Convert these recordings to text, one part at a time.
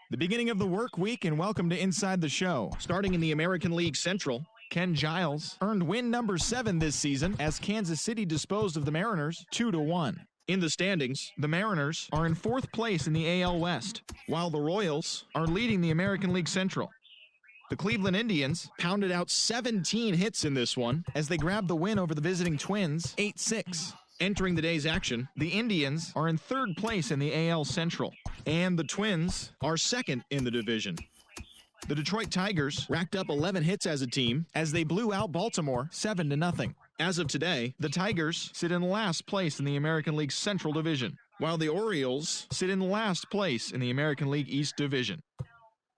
The beginning of the work week, and welcome to Inside the Show. Starting in the American League Central, Ken Giles earned win number 7 this season as Kansas City disposed of the Mariners 2-1. In the standings, the Mariners are in 4th place in the AL West, while the Royals are leading the American League Central. The Cleveland Indians pounded out 17 hits in this one as they grabbed the win over the visiting Twins 8-6. Entering the day's action, the Indians are in 3rd place in the AL Central, and the Twins are 2nd in the division. The Detroit Tigers racked up 11 hits as a team as they blew out Baltimore 7-0. As of today, the Tigers sit in last place in the American League Central Division, while the Orioles sit in last place in the American League East Division.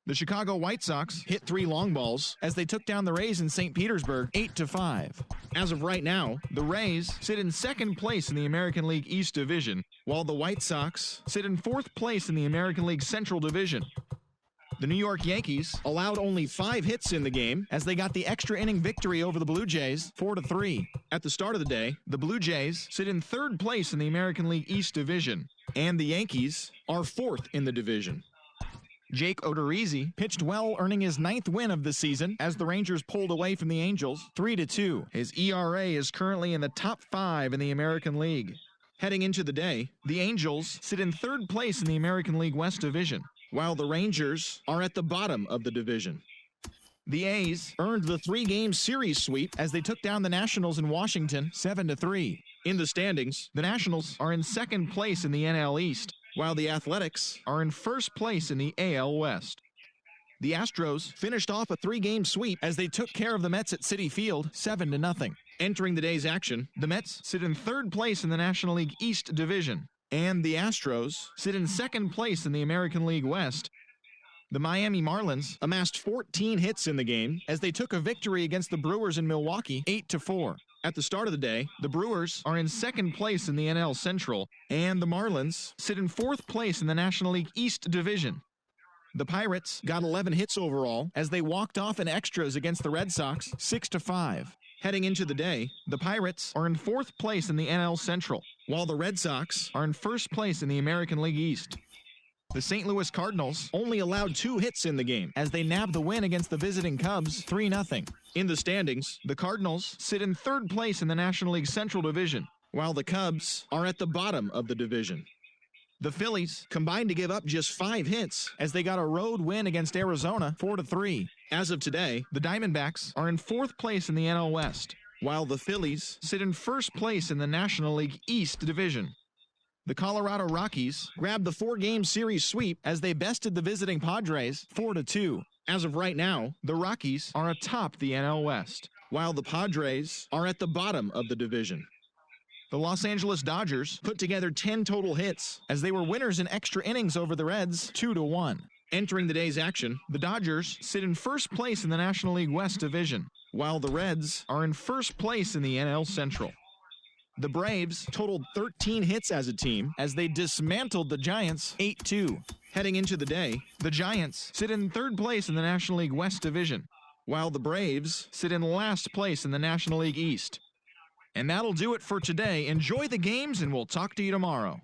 The Chicago White Sox hit 3 long balls as they took down the Rays in St. Petersburg 8-5. As of right now, the Rays sit in 2nd place in the American League East Division, while the White Sox sit in 4th place in the American League Central Division. The New York Yankees allowed only 5 hits in the game as they got the extra inning victory over the Blue Jays 4-3. At the start of the day, the Blue Jays sit in 3rd place in the American League East Division, and the Yankees are 4th in the division. Jake Odorizzi pitched well, earning his 9th win of the season as the Rangers pulled away from the Angels 3-2. His ERA is currently in the top 5 in the American League. Heading into the day, the Angels sit in 3rd place in the American League West Division, while the Rangers are at the bottom of the division. The A's earned the 3-game series sweep as they took down the Nationals in Washington 7-3. In the standings, the Nationals are in 2nd place in the NL East, while the Athletics are in 1st place in the AL West. The Astros finished off a 3-game sweep as they took care of the Mets at Citi Field 7-0. Entering the day's action, the Mets sit in 3rd place in the National League East Division, and the Astros sit in 2nd place in the American League West. The Miami Marlins amassed 14 hits in the game as they took a victory against the Brewers in Milwaukee 8-4. At the start of the day, the Brewers are in 2nd place in the NL Central, and the Marlins sit in 4th place in the National League East Division. The Pirates got 11 hits overall as they walked off in extras against the Red Sox 6-5. Heading into the day, the Pirates are in 4th place in the NL Central, while the Red Sox are in 1st place in the American League East. The St. Louis Cardinals only allowed 2 hits in the game as they nabbed the win against the visiting Cubs 3-0. In the standings, the Cardinals sit in 3rd place in the National League Central Division, while the Cubs are at the bottom of the division. The Phillies combined to give up just 5 hits as they got a road win against Arizona 4-3. As of today, the Diamondbacks are in 4th place in the NL West, while the Phillies sit in 1st place in the National League East Division. The Colorado Rockies grabbed the 4-game series sweep as they bested the visiting Padres 4-2. As of right now, the Rockies are atop the NL West, while the Padres are at the bottom of the division. The Los Angeles Dodgers put together 10 total hits as they were winners in extra innings over the Reds 2-1. Entering the day's action, the Dodgers sit in 1st place in the National League West Division, while the Reds are in 1st place in the NL Central. The Braves totaled 13 hits as a team as they dismantled the Giants 8-2. Heading into the day, the Giants sit in 3rd place in the National League West Division, while the Braves sit in last place in the National League East. And that'll do it for today. Enjoy the games, and we'll talk to you tomorrow.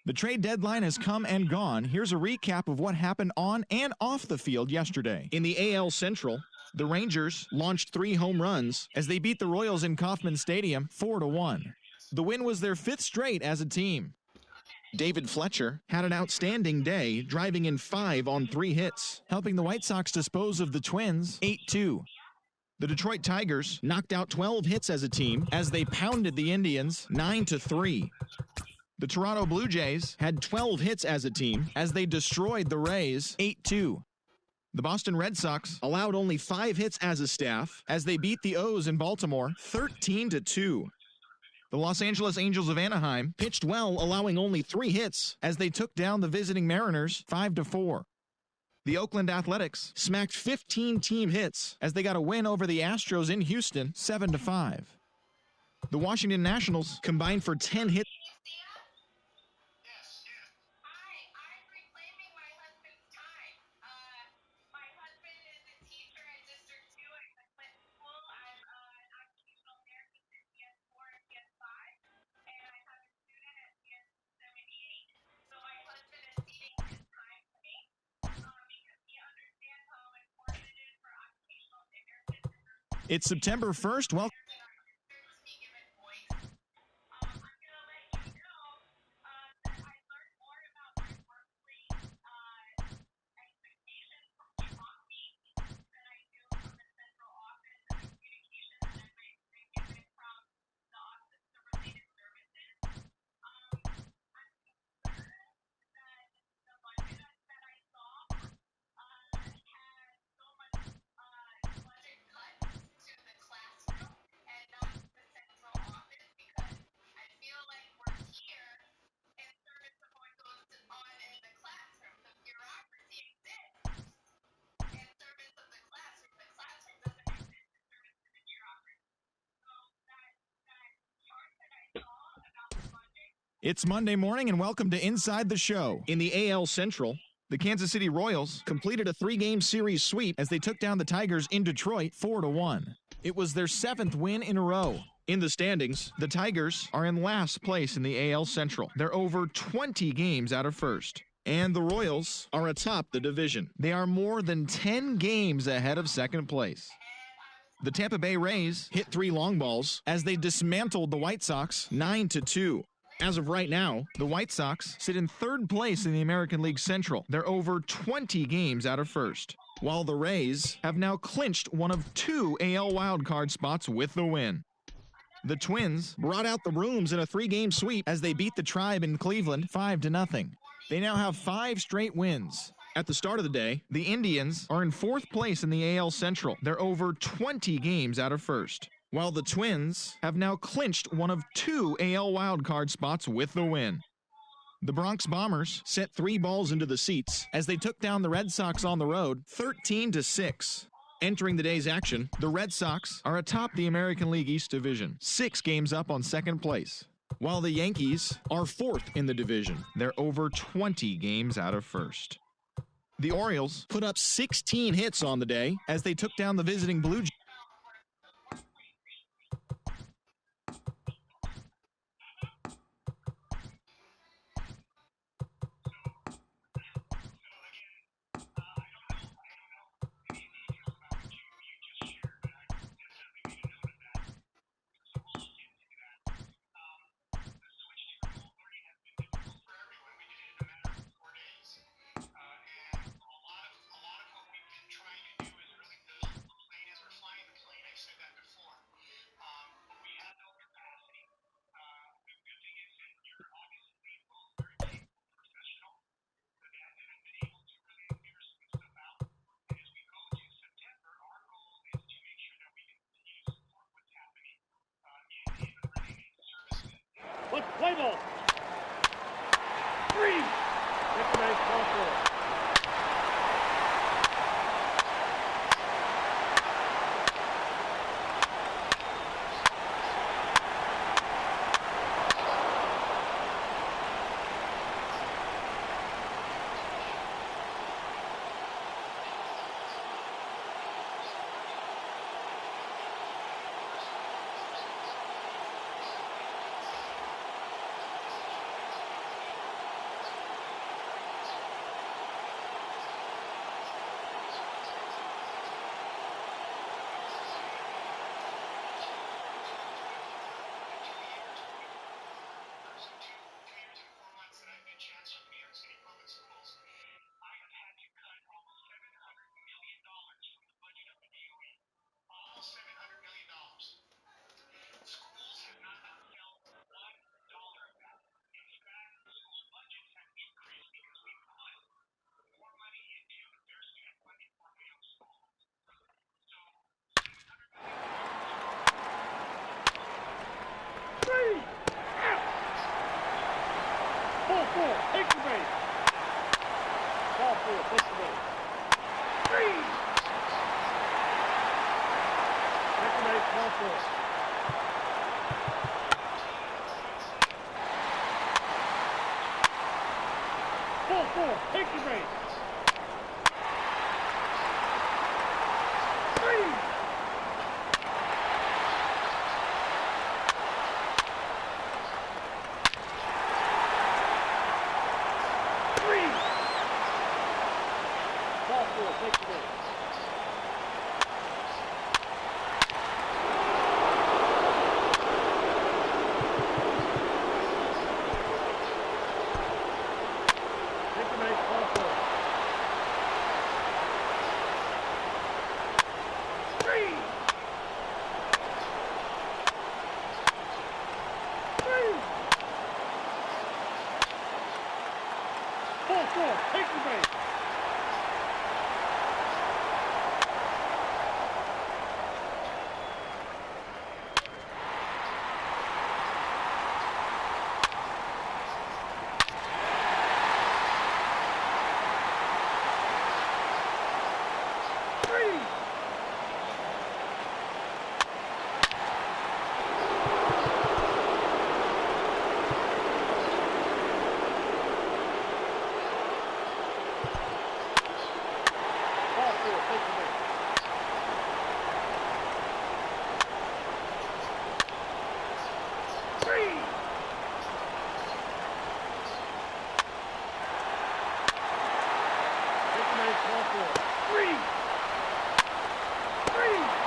The trade deadline has come and gone. Here's a recap of what happened on and off the field yesterday. In the AL Central, the Rangers launched 3 home runs as they beat the Royals in Kauffman Stadium 4-1. The win was their 5th straight as a team. David Fletcher had an outstanding day, driving in 5 on 3 hits, helping the White Sox dispose of the Twins 8-2. The Detroit Tigers knocked out 12 hits as a team as they pounded the Indians 9-3. The Toronto Blue Jays had 12 hits as a team as they destroyed the Rays 8-2. The Boston Red Sox allowed only 5 hits as a staff as they beat the O's in Baltimore 13-2. The Los Angeles Angels of Anaheim pitched well, allowing only 3 hits as they took down the visiting Mariners 5-4. The Oakland Athletics smacked 15 team hits as they got a win over the Astros in Houston 7-5. The Washington Nationals combined for 10 hits. It's September 1st. Well, it's Monday morning, and welcome to Inside the Show. In the AL Central, the Kansas City Royals completed a 3-game series sweep as they took down the Tigers in Detroit 4-1. It was their 7th win in a row. In the standings, the Tigers are in last place in the AL Central. They're over 20 games out of first. And the Royals are atop the division. They are more than 10 games ahead of second place. The Tampa Bay Rays hit 3 long balls as they dismantled the White Sox 9-2. As of right now, the White Sox sit in 3rd place in the American League Central. They're over 20 games out of first, while the Rays have now clinched one of 2 AL wildcard spots with the win. The Twins brought out the rooms in a 3-game sweep as they beat the Tribe in Cleveland 5-0. They now have 5 straight wins. At the start of the day, the Indians are in 4th place in the AL Central. They're over 20 games out of first, while the Twins have now clinched one of 2 AL wildcard spots with the win. The Bronx Bombers set 3 balls into the seats as they took down the Red Sox on the road 13-6. Entering the day's action, the Red Sox are atop the American League East Division, 6 games up on second place, while the Yankees are 4th in the division. They're over 20 games out of first. The Orioles put up 16 hits on the day as they took down the visiting Blue Jays. Let's play ball. 3. That's a nice ball for it. Ball four. Take the base. Three. Ball four. Take the base. Take the base. Ball four. Three. Ball four. Take the base. Three. Ball four. Take the base. Three. Take the base. Ball four. Three. Three.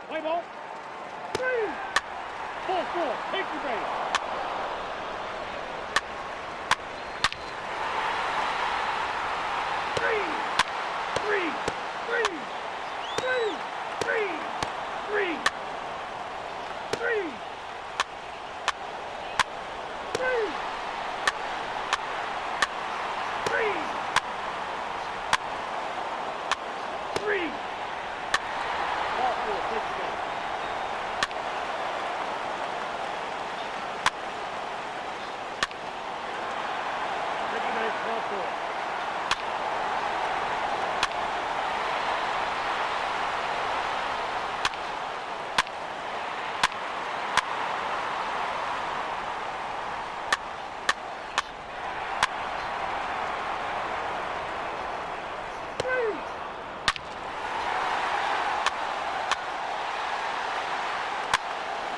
Play ball. Three. Ball four. Take the base. Three. Three. Three. Three. Three. Three. Three. Three. Three. Three. Ball four. Take the base. Take the base. Ball four. Three.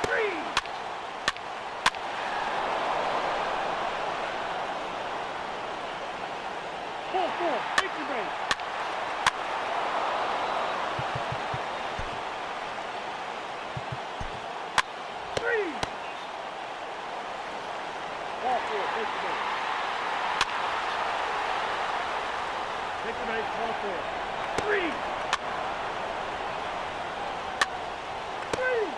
Three. Ball four. Take the base. Three. Ball four. Take the base. Take the base. Ball four. Three. Three.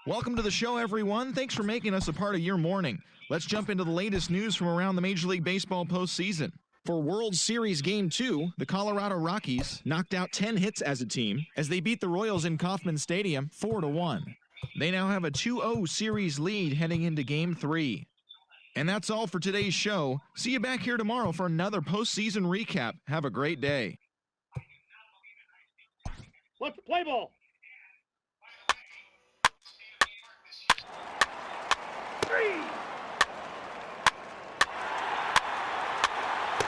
Welcome to the show, everyone. Thanks for making us a part of your morning. Let's jump into the latest news from around the Major League Baseball postseason. For World Series Game 2, the Colorado Rockies knocked out 10 hits as a team as they beat the Royals in Kauffman Stadium 4-1. They now have a 2-0 series lead heading into Game 3. And that's all for today's show. See you back here tomorrow for another postseason recap. Have a great day. Let's play ball. Three.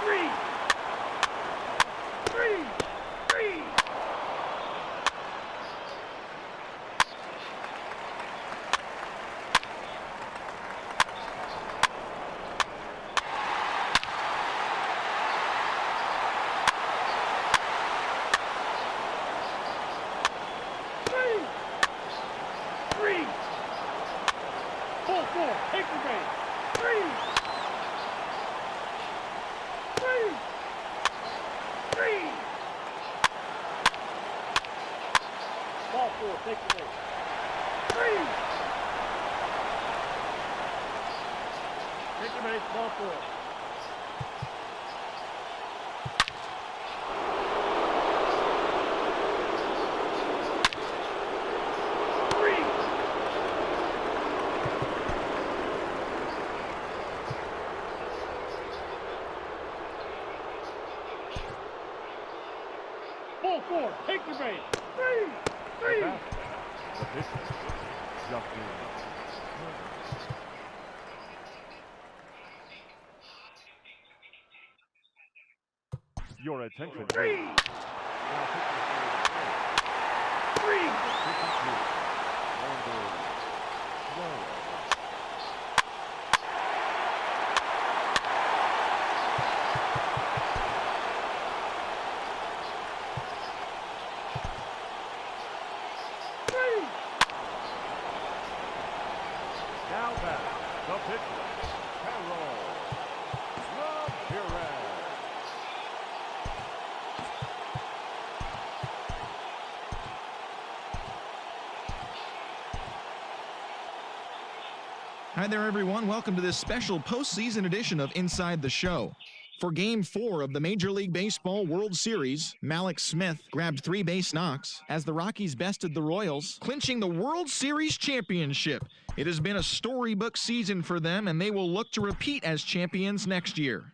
Three. Three. Three. Three. Full four. Take the base. Three. Three. Three. Ball four. Take the base. Three. Take the base. Ball four. Ball four, take the base. Three. Three. The pitcher, Justin. Your attention. Three. Now Three. 52. On board. Slow. Now back, the pitcher, Carroll. Ramirez. Hi there, everyone. Welcome to this special postseason edition of Inside the Show. For Game 4 of the Major League Baseball World Series, Malik Smith grabbed 3 base knocks as the Rockies bested the Royals, clinching the World Series championship. It has been a storybook season for them, and they will look to repeat as champions next year.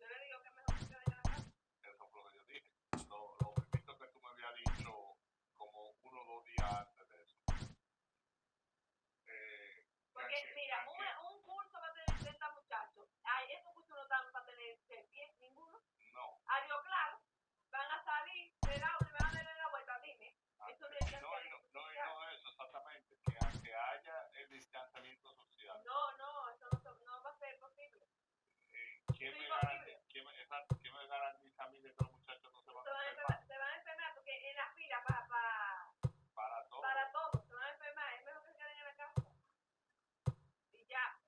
Yo le digo que mejor que se queden en la casa. Eso fue lo que yo dije. Lo mismito que tú me habías dicho como 1 o 2 días antes de eso. Porque, mira, un curso va a tener 30 muchachos. Ay, esos cursos no están para tener 10, ninguno. No. Adiós, claro. Van a salir, le van a darle la vuelta, dime. Eso no es No, eso exactamente. Que haya el distanciamiento social. No, eso no va a ser posible. ¿Quién me garantiza a mí de que los muchachos no se van a enfermar? Se van a enfermar porque en la fila Para todo. para todos se van a enfermar. Es mejor que se queden en la casa. Y ya.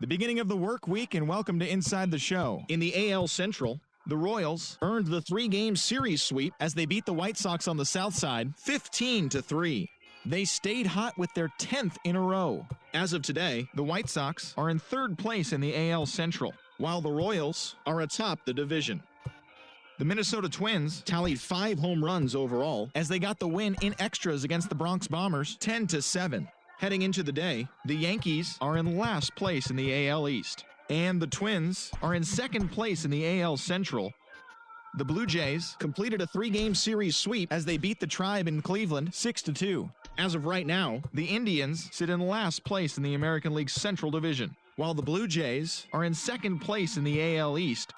The beginning of the work week, and welcome to Inside the Show. In the AL Central, the Royals earned the 3-game series sweep as they beat the White Sox on the south side 15-3. They stayed hot with their 10th in a row. As of today, the White Sox are in 3rd place in the AL Central, while the Royals are atop the division. The Minnesota Twins tallied 5 home runs overall as they got the win in extras against the Bronx Bombers 10-7. Heading into the day, the Yankees are in last place in the AL East, and the Twins are in 2nd place in the AL Central. The Blue Jays completed a 3-game series sweep as they beat the Tribe in Cleveland 6-2. As of right now, the Indians sit in last place in the American League Central Division, while the Blue Jays are in 2nd place in the AL East.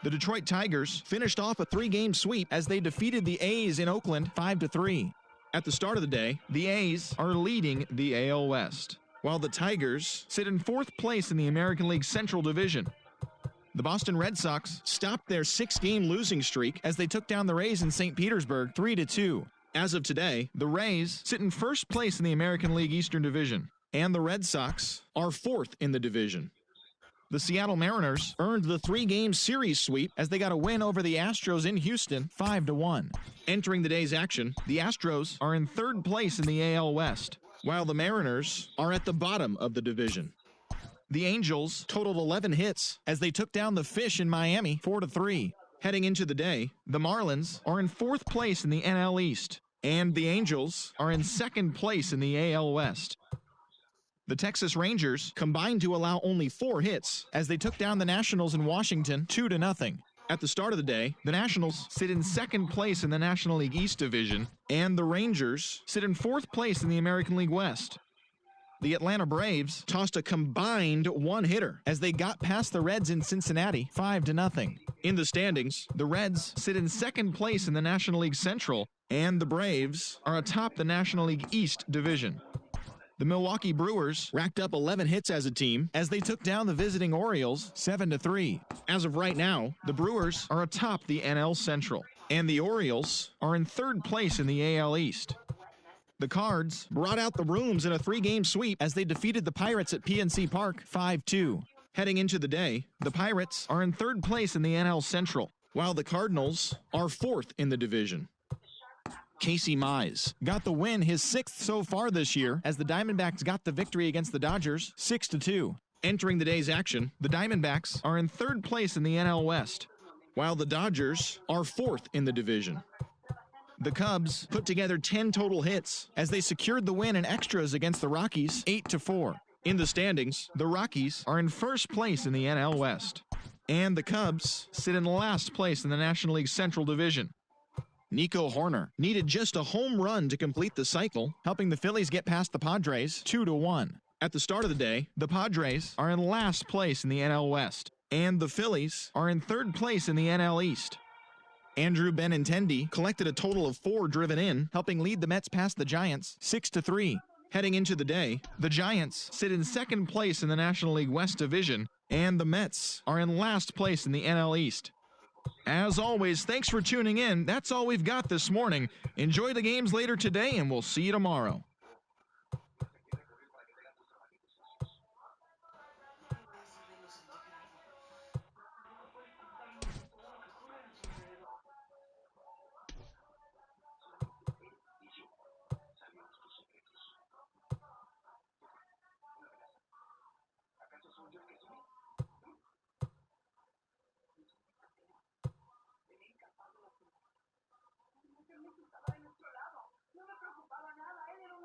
The Detroit Tigers finished off a 3-game sweep as they defeated the A's in Oakland 5-3. At the start of the day, the A's are leading the AL West, while the Tigers sit in 4th place in the American League Central Division. The Boston Red Sox stopped their 6-game losing streak as they took down the Rays in St. Petersburg 3-2. As of today, the Rays sit in 1st place in the American League Eastern Division, and the Red Sox are 4th in the division. The Seattle Mariners earned the 3-game series sweep as they got a win over the Astros in Houston 5-1. Entering the day's action, the Astros are in 3rd place in the AL West, while the Mariners are at the bottom of the division. The Angels totaled 11 hits as they took down the Fish in Miami 4-3. Heading into the day, the Marlins are in 4th place in the NL East, and the Angels are in 2nd place in the AL West. The Texas Rangers combined to allow only 4 hits as they took down the Nationals in Washington 2-0. At the start of the day, the Nationals sit in 2nd place in the National League East Division, and the Rangers sit in 4th place in the American League West. The Atlanta Braves tossed a combined 1-hitter as they got past the Reds in Cincinnati 5-0. In the standings, the Reds sit in 2nd place in the National League Central, and the Braves are atop the National League East Division. The Milwaukee Brewers racked up 11 hits as a team as they took down the visiting Orioles 7-3. As of right now, the Brewers are atop the NL Central, and the Orioles are in 3rd place in the AL East. The Cards brought out the rooms in a 3-game sweep as they defeated the Pirates at PNC Park 5-2. Heading into the day, the Pirates are in 3rd place in the NL Central, while the Cardinals are 4th in the division. Casey Mize got the win, his 6th so far this year, as the Diamondbacks got the victory against the Dodgers 6-2. Entering the day's action, the Diamondbacks are in 3rd place in the NL West, while the Dodgers are 4th in the division. The Cubs put together 10 total hits as they secured the win in extras against the Rockies 8-4. In the standings, the Rockies are in 1st place in the NL West, and the Cubs sit in last place in the National League Central Division. Nico Hoerner needed just a home run to complete the cycle, helping the Phillies get past the Padres 2-1. At the start of the day, the Padres are in last place in the NL West, and the Phillies are in 3rd place in the NL East. Andrew Benintendi collected a total of 4 driven in, helping lead the Mets past the Giants 6-3. Heading into the day, the Giants sit in 2nd place in the National League West Division, and the Mets are in last place in the NL East. As always, thanks for tuning in. That's all we've got this morning. Enjoy the games later today, and we'll see you tomorrow. No me preocupaba nada, él era un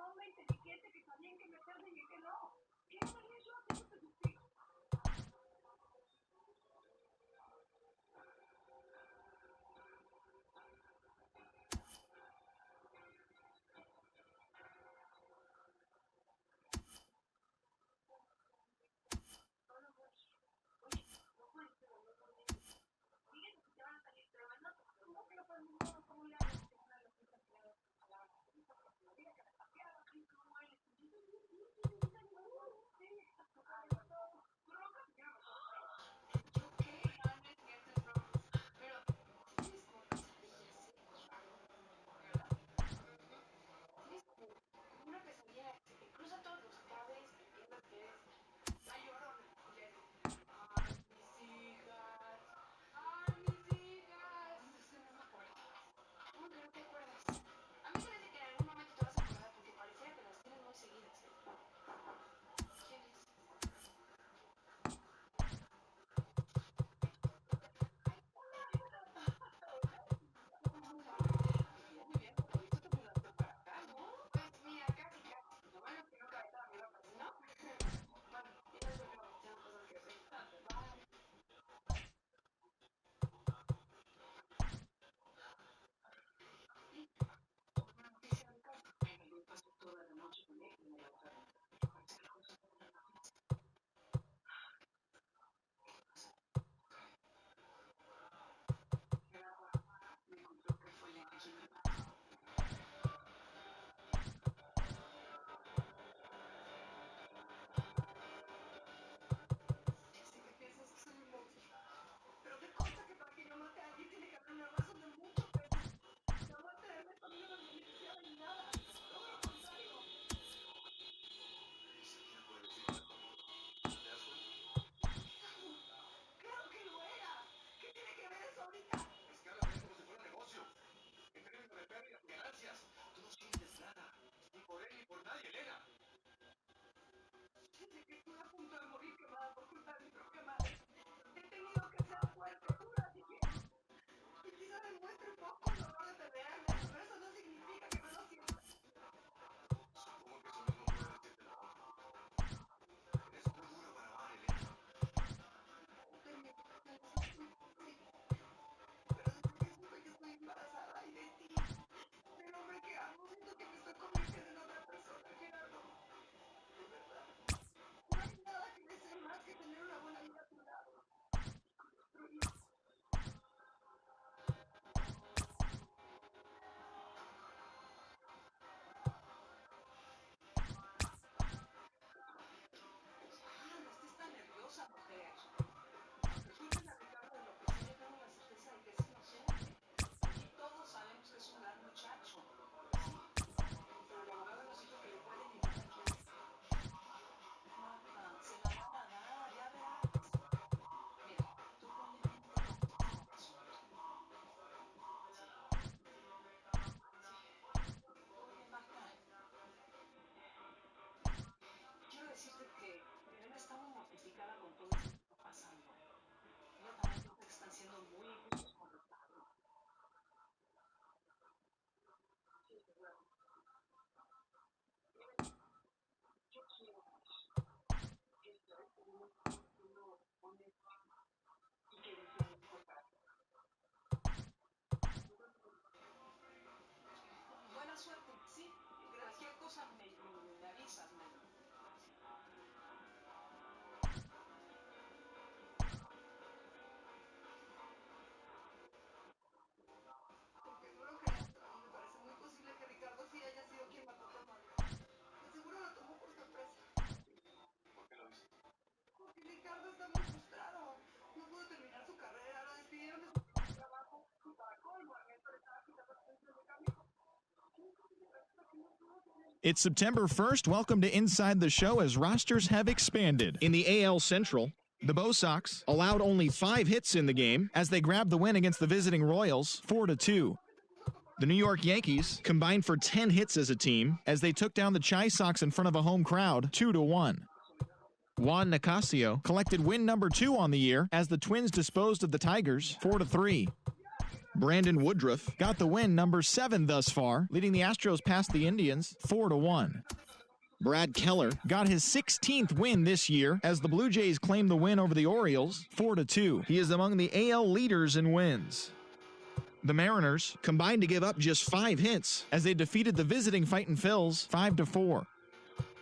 It's September 1st. Welcome to Inside the Show as rosters have expanded. In the AL Central, the Bo Sox allowed only 5 hits in the game as they grabbed the win against the visiting Royals 4-2. The New York Yankees combined for 10 hits as a team as they took down the Chi Sox in front of a home crowd 2-1. Juan Nicasio collected win number 2 on the year as the Twins disposed of the Tigers 4-3. Brandon Woodruff got the win number 7 thus far, leading the Astros past the Indians 4-1. Brad Keller got his 16th win this year as the Blue Jays claimed the win over the Orioles 4-2. He is among the AL leaders in wins. The Mariners combined to give up just 5 hits as they defeated the visiting Fightin' Phils 5-4.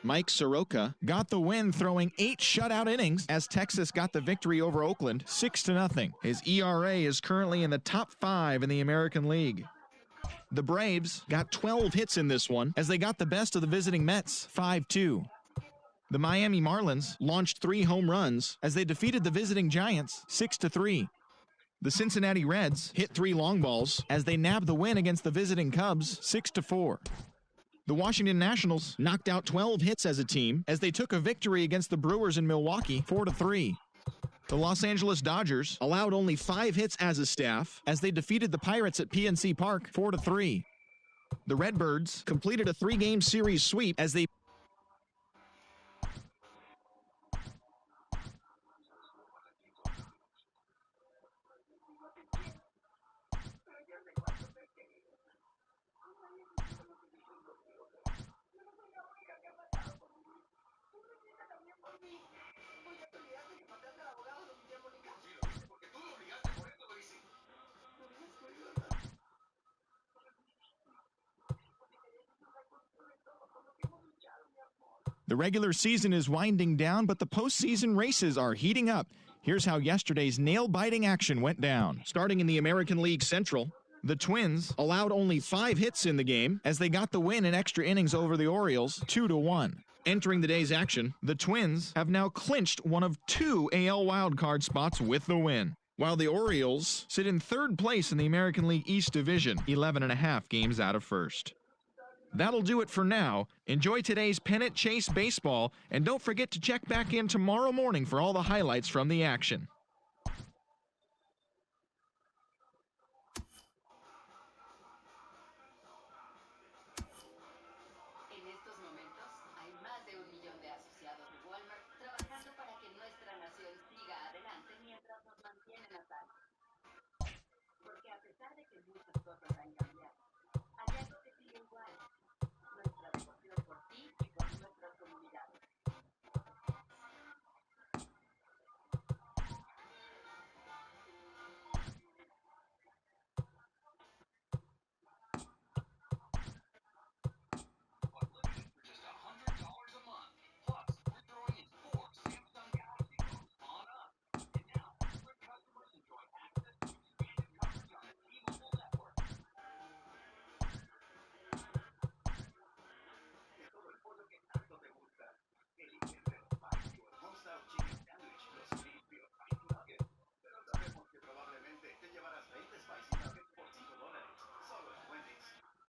Mike Soroka got the win throwing 8 shutout innings as Texas got the victory over Oakland 6-0. His ERA is currently in the top 5 in the American League. The Braves got 12 hits in this one as they got the best of the visiting Mets 5-2. The Miami Marlins launched 3 home runs as they defeated the visiting Giants 6-3. The Cincinnati Reds hit 3 long balls as they nabbed the win against the visiting Cubs 6-4. The Washington Nationals knocked out 12 hits as a team as they took a victory against the Brewers in Milwaukee 4-3. The Los Angeles Dodgers allowed only 5 hits as a staff as they defeated the Pirates at PNC Park 4-3. The Redbirds completed a 3-game series sweep as they The regular season is winding down, but the postseason races are heating up. Here's how yesterday's nail-biting action went down. Starting in the American League Central, the Twins allowed only 5 hits in the game as they got the win in extra innings over the Orioles 2-1. Entering the day's action, the Twins have now clinched one of 2 AL wildcard spots with the win, while the Orioles sit in 3rd place in the American League East Division, 11.5 games out of first. That'll do it for now. Enjoy today's pennant chase baseball, and don't forget to check back in tomorrow morning for all the highlights from the action. En estos momentos hay más de 1 millón de asociados.